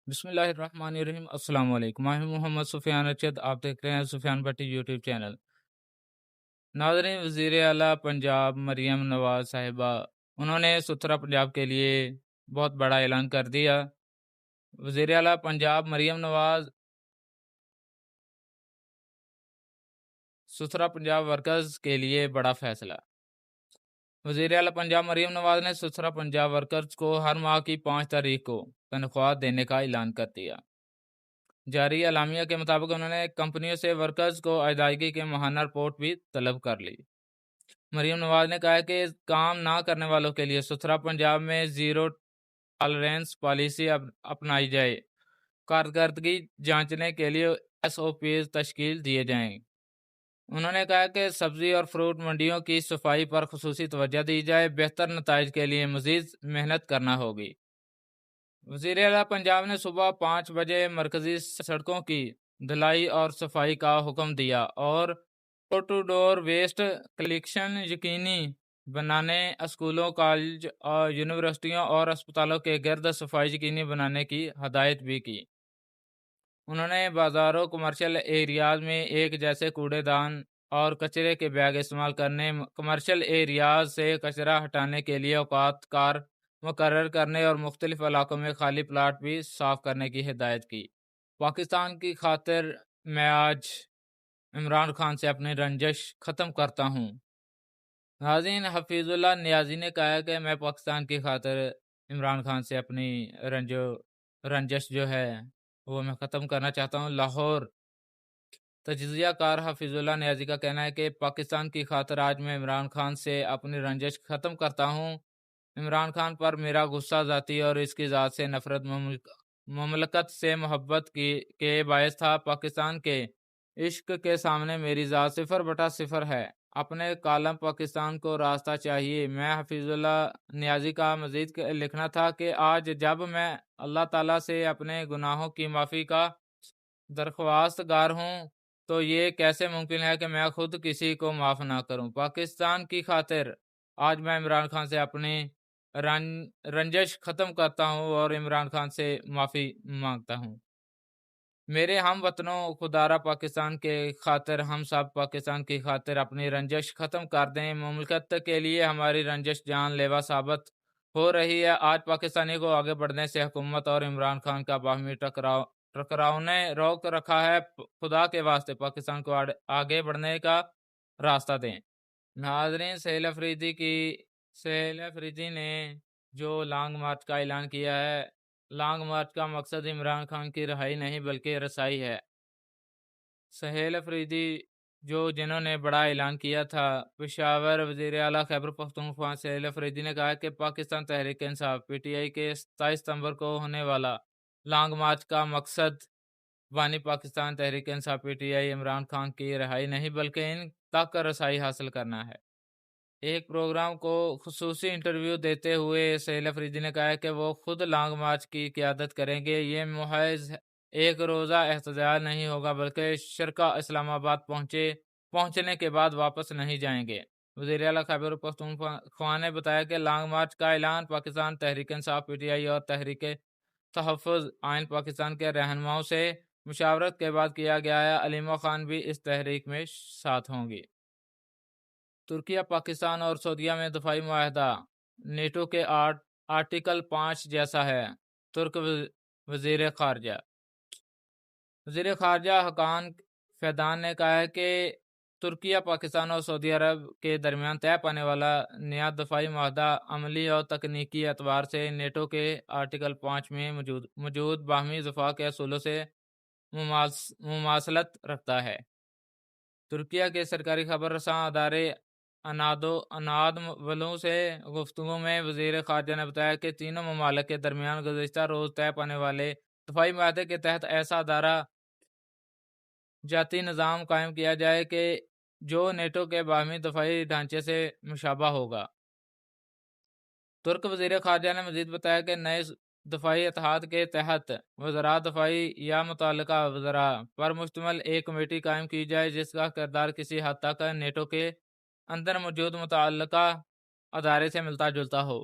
بسم اللہ الرحمن الرحیم۔ السلام علیکم، میں ہوں محمد سفیان ارشد، آپ دیکھ رہے ہیں سفیان بھٹی یوٹیوب چینل۔ ناظرین، وزیر اعلیٰ پنجاب مریم نواز صاحبہ انہوں نے ستھرا پنجاب کے لیے بہت بڑا اعلان کر دیا۔ وزیر اعلیٰ پنجاب مریم نواز ستھرا پنجاب ورکرز کے لیے بڑا فیصلہ۔ وزیر اعلیٰ پنجاب مریم نواز نے ستھرا پنجاب ورکرز کو ہر ماہ کی 5 تاریخ کو تنخواہ دینے کا اعلان کر دیا۔ جاری اعلامیہ کے مطابق انہوں نے کمپنیوں سے ورکرز کو ادائیگی کے ماہانہ رپورٹ بھی طلب کر لی۔ مریم نواز نے کہا کہ کام نہ کرنے والوں کے لیے ستھرا پنجاب میں زیرو ٹالرنس پالیسی اپنائی جائے۔ کارکردگی جانچنے کے لیے SOPs تشکیل دیے جائیں۔ انہوں نے کہا کہ سبزی اور فروٹ منڈیوں کی صفائی پر خصوصی توجہ دی جائے۔ بہتر نتائج کے لیے مزید محنت کرنا ہوگی۔ وزیر اعلیٰ پنجاب نے صبح 5 بجے مرکزی سڑکوں کی دھلائی اور صفائی کا حکم دیا اور ڈور ٹو ڈور ویسٹ کلیکشن یقینی بنانے، اسکولوں، کالج اور یونیورسٹیوں اور اسپتالوں کے گرد صفائی یقینی بنانے کی ہدایت بھی کی۔ انہوں نے بازاروں، کمرشل ایریاز میں ایک جیسے کوڑے دان اور کچرے کے بیگ استعمال کرنے، کمرشل ایریاز سے کچرا ہٹانے کے لیے اوقات کار مقرر کرنے اور مختلف علاقوں میں خالی پلاٹ بھی صاف کرنے کی ہدایت کی۔ پاکستان کی خاطر میں آج عمران خان سے اپنی رنجش ختم کرتا ہوں۔ ناظرین، حفیظ اللہ نیازی نے کہا کہ میں پاکستان کی خاطر عمران خان سے اپنی رنجش جو ہے وہ میں ختم کرنا چاہتا ہوں۔ لاہور تجزیہ کار حفیظ اللہ نیازی کا کہنا ہے کہ پاکستان کی خاطر آج میں عمران خان سے اپنی رنجش ختم کرتا ہوں۔ عمران خان پر میرا غصہ ذاتی اور اس کی ذات سے نفرت مملکت سے محبت کے باعث تھا۔ پاکستان کے عشق کے سامنے میری ذات 0/0 ہے۔ اپنے کالم پاکستان کو راستہ چاہیے۔ میں حفیظ اللہ نیازی کا مزید لکھنا تھا کہ آج جب میں اللہ تعالیٰ سے اپنے گناہوں کی معافی کا درخواست گار ہوں تو یہ کیسے ممکن ہے کہ میں خود کسی کو معاف نہ کروں۔ پاکستان کی خاطر آج میں عمران خان سے اپنی رنجش ختم کرتا ہوں اور عمران خان سے معافی مانگتا ہوں۔ میرے ہم وطنوں، خدارہ پاکستان کے خاطر ہم سب پاکستان کی خاطر اپنی رنجش ختم کر دیں۔ مملکت کے لیے ہماری رنجش جان لیوا ثابت ہو رہی ہے۔ آج پاکستانی کو آگے بڑھنے سے حکومت اور عمران خان کا باہمی ٹکراؤ نے روک رکھا ہے۔ خدا کے واسطے پاکستان کو آگے بڑھنے کا راستہ دیں۔ ناظرین، سہیل افریدی نے جو لانگ مارچ کا اعلان کیا ہے، لانگ مارچ کا مقصد عمران خان کی رہائی نہیں بلکہ رسائی ہے۔ سہیل افریدی جنہوں نے بڑا اعلان کیا تھا، پشاور وزیر اعلیٰ خیبر پختونخوا سہیل افریدی نے کہا کہ پاکستان تحریک انصاف PTI کے 27 ستمبر کو ہونے والا لانگ مارچ کا مقصد بانی پاکستان تحریک انصاف PTI عمران خان کی رہائی نہیں بلکہ ان تک رسائی حاصل کرنا ہے۔ ایک پروگرام کو خصوصی انٹرویو دیتے ہوئے سہیل افریدی نے کہا کہ وہ خود لانگ مارچ کی قیادت کریں گے۔ یہ محض ایک روزہ احتجاج نہیں ہوگا بلکہ شرکا اسلام آباد پہنچنے کے بعد واپس نہیں جائیں گے۔ وزیر اعلیٰ خیبر پختونخوا نے بتایا کہ لانگ مارچ کا اعلان پاکستان تحریک انصاف PTI اور تحریک تحفظ آئین پاکستان کے رہنماؤں سے مشاورت کے بعد کیا گیا ہے۔ علیمہ خان بھی اس تحریک میں ساتھ ہوں گی۔ ترکیہ، پاکستان اور سعودیہ میں دفاعی معاہدہ نیٹو کے آرٹیکل 5 جیسا ہے۔ ترک وزیر خارجہ حقان فیدان نے کہا ہے کہ ترکیہ، پاکستان اور سعودی عرب کے درمیان طے پانے والا نیا دفاعی معاہدہ عملی اور تکنیکی اعتبار سے نیٹو کے آرٹیکل 5 میں موجود باہمی دفاع کے اصولوں سے مماثلت رکھتا ہے۔ ترکیہ کے سرکاری خبر رساں ادارے انادولو سے گفتگو میں وزیر خارجہ نے بتایا کہ تینوں ممالک کے درمیان گزشتہ روز طے پانے والے دفاعی معاہدے کے تحت ایسا ادارہ جاتی نظام قائم کیا جائے کہ جو نیٹو کے باہمی دفاعی ڈھانچے سے مشابہ ہوگا۔ ترک وزیر خارجہ نے مزید بتایا کہ نئے دفاعی اتحاد کے تحت وزراء دفاعی یا متعلقہ وزراء پر مشتمل ایک کمیٹی قائم کی جائے جس کا کردار کسی حد تک نیٹو کے اندر موجود متعلقہ ادارے سے ملتا جلتا ہو۔